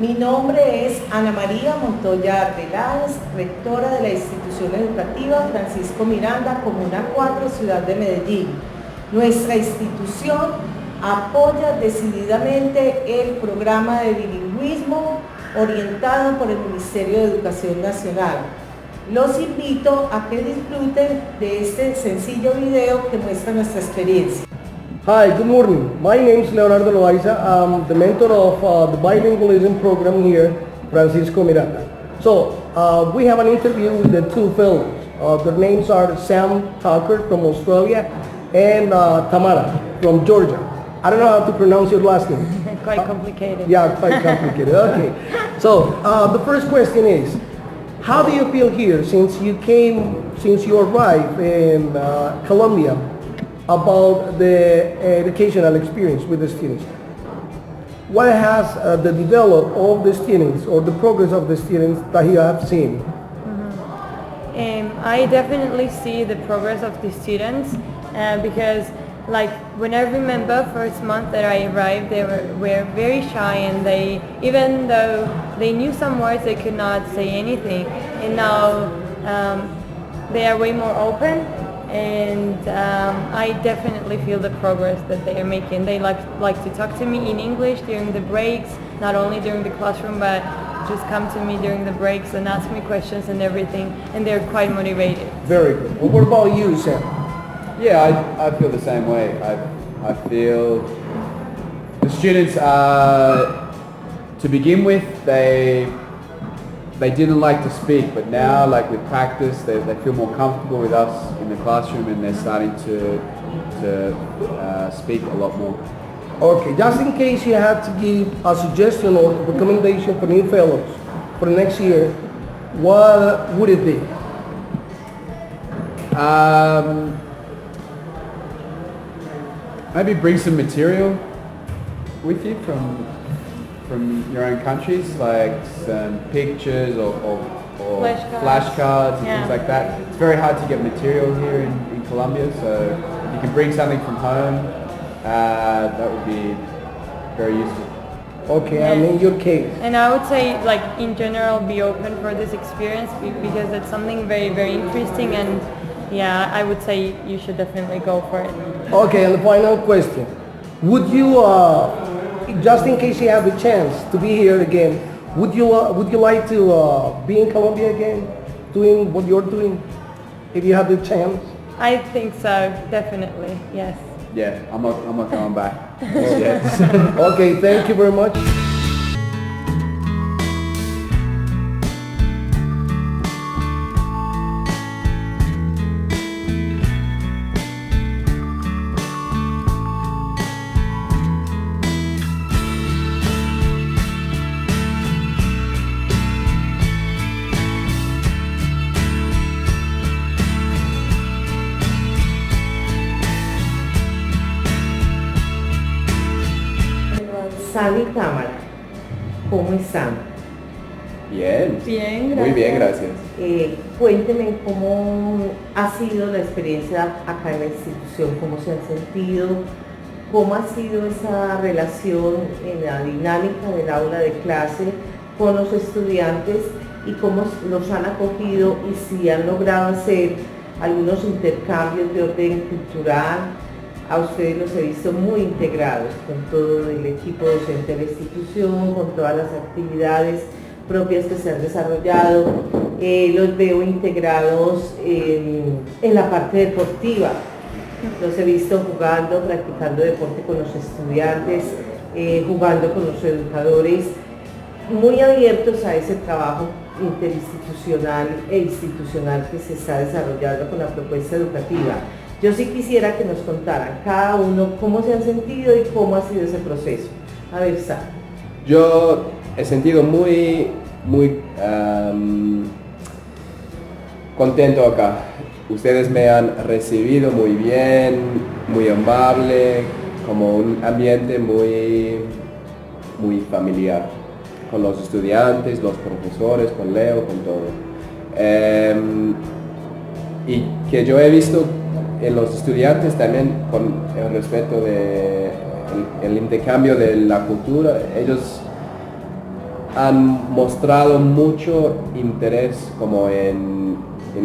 Mi nombre es Ana María Montoya Arbeláez, rectora de la Institución Educativa Francisco Miranda, Comuna 4, Ciudad de Medellín. Nuestra institución apoya decididamente el programa de bilingüismo orientado por el Ministerio de Educación Nacional. Los invito a que disfruten de este sencillo video que muestra nuestra experiencia. Hi, good morning. My name is Leonardo Loaiza. I'm the mentor of the bilingualism program here, Francisco Miranda. So, we have an interview with the two fellows. Their names are Sam Tucker from Australia and Tamara from Georgia. I don't know how to pronounce your last name. Quite complicated. Yeah, quite complicated. Okay. So, the first question is, how do you feel here since you arrived in Colombia, about the educational experience with the students? What has the development of the students or the progress of the students that you have seen? I definitely see the progress of the students because like when I remember first month that I arrived, they were very shy, and they, even though they knew some words, they could not say anything, and now they are way more open. And I definitely feel the progress that they are making. They like to talk to me in English during the breaks, not only during the classroom, but just come to me during the breaks and ask me questions and everything, and they're quite motivated. Very good. Well, what about you, Sam? Yeah, I feel the same way. I feel the students are, to begin with, they didn't like to speak, but now, like with practice, they feel more comfortable with us in the classroom, and they're starting to speak a lot more. Okay, just in case you had to give a suggestion or recommendation for new fellows for the next year, what would it be? Maybe bring some material with you from your own countries, like some pictures or flashcards and things like that. It's very hard to get material here in Colombia, so if you can bring something from home, that would be very useful. Okay, and in your case? And I would say, like, in general, be open for this experience because it's something very, very interesting, and yeah, I would say you should definitely go for it. Okay, and the final question. Would you, just in case you have the chance to be here again, would you like to be in Colombia again, doing what you're doing, if you have the chance? I think so, definitely, yes. Yeah, I'm not going back yet. Okay, thank you very much. Sam y Tamara, ¿cómo están? Bien. Bien, gracias. Muy bien, gracias. Cuéntenme cómo ha sido la experiencia acá en la institución, cómo se han sentido, cómo ha sido esa relación en la dinámica del aula de clase con los estudiantes y cómo los han acogido y si han logrado hacer algunos intercambios de orden cultural. A ustedes los he visto muy integrados con todo el equipo docente de la institución, con todas las actividades propias que se han desarrollado. Los veo integrados en la parte deportiva. Los he visto jugando, practicando deporte con los estudiantes, jugando con los educadores, muy abiertos a ese trabajo interinstitucional e institucional que se está desarrollando con la propuesta educativa. Yo sí quisiera que nos contaran cada uno cómo se han sentido y cómo ha sido ese proceso. A ver, Sam. Yo he sentido muy contento acá. Ustedes me han recibido muy bien, muy amable, como un ambiente muy familiar, con los estudiantes, los profesores, con Leo, con todo. Y que yo he visto en los estudiantes también con el respeto de el intercambio de la cultura. Ellos han mostrado mucho interés como en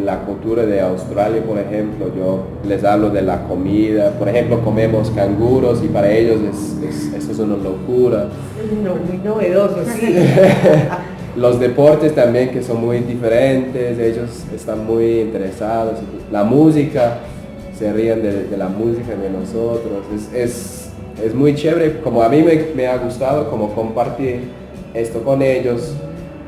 la cultura de Australia, por ejemplo. Yo les hablo de la comida, por ejemplo, comemos canguros y para ellos eso es una locura. Muy novedoso, sí. Los deportes también, que son muy diferentes, ellos están muy interesados. La música, se ríen de la música de nosotros. Es muy chévere, como a mí me ha gustado como compartir esto con ellos,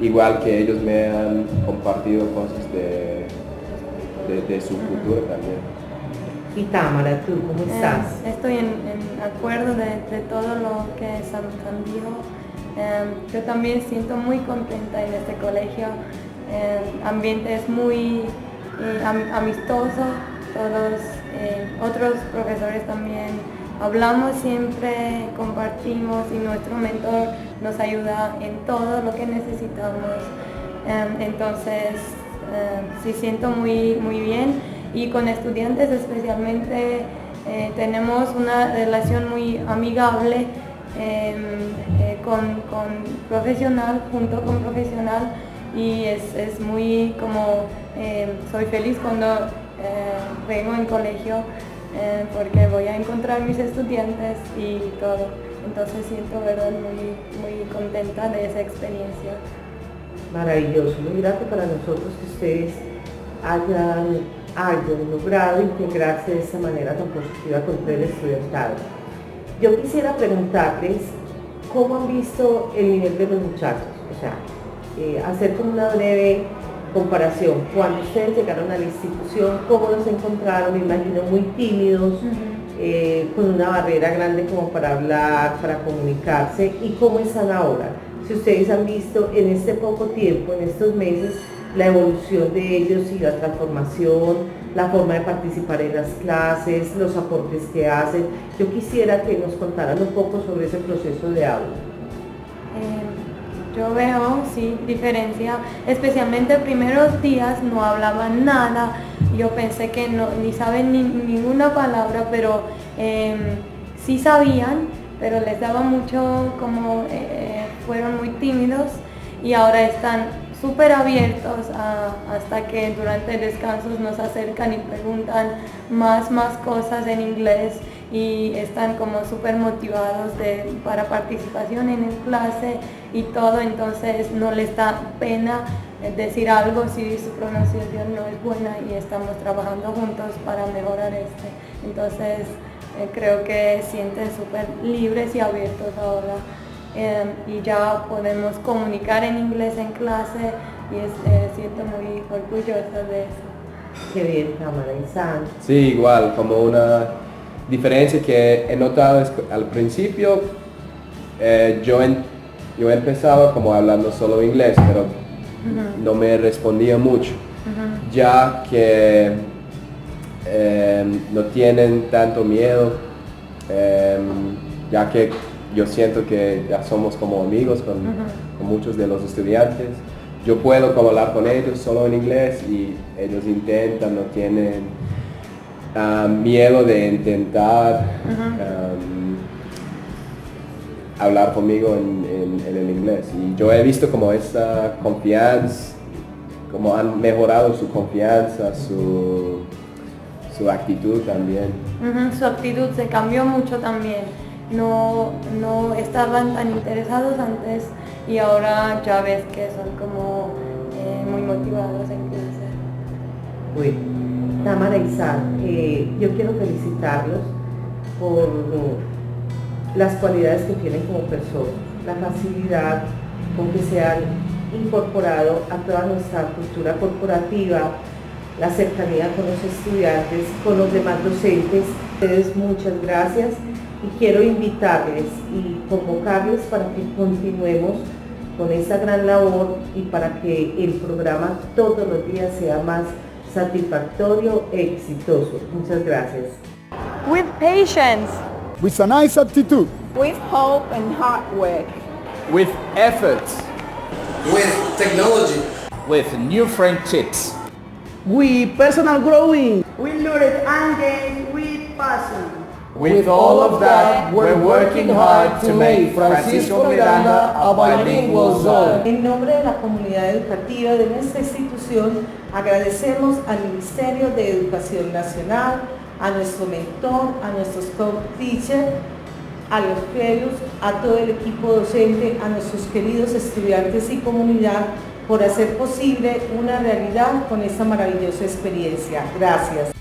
igual que ellos me han compartido cosas de su cultura también. Y Tamara, ¿tú cómo estás? Estoy en acuerdo de todo lo que Sam dijo. Yo también siento muy contenta en este colegio. El ambiente es muy amistoso. Todos otros profesores también hablamos siempre, compartimos y nuestro mentor nos ayuda en todo lo que necesitamos. Entonces sí siento muy bien, y con estudiantes especialmente tenemos una relación muy amigable con profesional, junto con profesional, y es muy como soy feliz cuando vengo en colegio porque voy a encontrar mis estudiantes y todo. Entonces siento verdad muy contenta de esa experiencia. Maravilloso, muy grato para nosotros que ustedes hayan logrado integrarse de esta manera tan positiva con todo el estudiantado. Yo quisiera preguntarles cómo han visto el nivel de los muchachos, o sea, hacer como una breve comparación. Cuando ustedes llegaron a la institución, ¿cómo los encontraron? Me imagino muy tímidos, con una barrera grande como para hablar, para comunicarse. ¿Y cómo están ahora? Si ustedes han visto en este poco tiempo, en estos meses, la evolución de ellos y la transformación, la forma de participar en las clases, los aportes que hacen. Yo quisiera que nos contaran un poco sobre ese proceso de aula. Yo veo, sí, diferencia, especialmente primeros días no hablaban nada. Yo pensé que ni saben ninguna palabra, pero sí sabían, pero les daba mucho, como fueron muy tímidos, y ahora están súper abiertos hasta que durante descansos nos acercan y preguntan más cosas en inglés, y están como súper motivados para participación en el clase y todo. Entonces no les da pena decir algo si su pronunciación no es buena, y estamos trabajando juntos para mejorar Entonces creo que sienten súper libres y abiertos ahora. Y ya podemos comunicar en inglés en clase, y siento muy orgullosa de eso. Qué bien, Tamara y Sam. Sí, igual, como una diferencia que he notado es que al principio yo empezaba como hablando solo inglés, pero no me respondía mucho, ya que no tienen tanto miedo, ya que yo siento que ya somos como amigos con muchos de los estudiantes. Yo puedo como hablar con ellos solo en inglés, y ellos intentan, no tienen miedo de intentar hablar conmigo en el inglés. Y yo he visto como esta confianza, como han mejorado su confianza, su actitud también. Su actitud se cambió mucho también. No estaban tan interesados antes, y ahora ya ves que son como muy motivados en clase. Bueno, Tamara y Sam, yo quiero felicitarlos por las cualidades que tienen como personas, la facilidad con que se han incorporado a toda nuestra cultura corporativa, la cercanía con los estudiantes, con los demás docentes. Ustedes, muchas gracias, y quiero invitarles y convocarles para que continuemos con esta gran labor, y para que el programa todos los días sea más satisfactorio e exitoso. Muchas gracias. With patience, with a nice attitude, with hope and hard work, With effort, with technology, with new friendships, with personal growing, we learned and gained with passion, With all of that, we're working hard to make Francisco Miranda a bilingual zone. En nombre de la comunidad educativa de nuestra institución, agradecemos al Ministerio de Educación Nacional, a nuestro mentor, a nuestros co-teachers, a los fellows, a todo el equipo docente, a nuestros queridos estudiantes y comunidad por hacer posible una realidad con esta maravillosa experiencia. Gracias.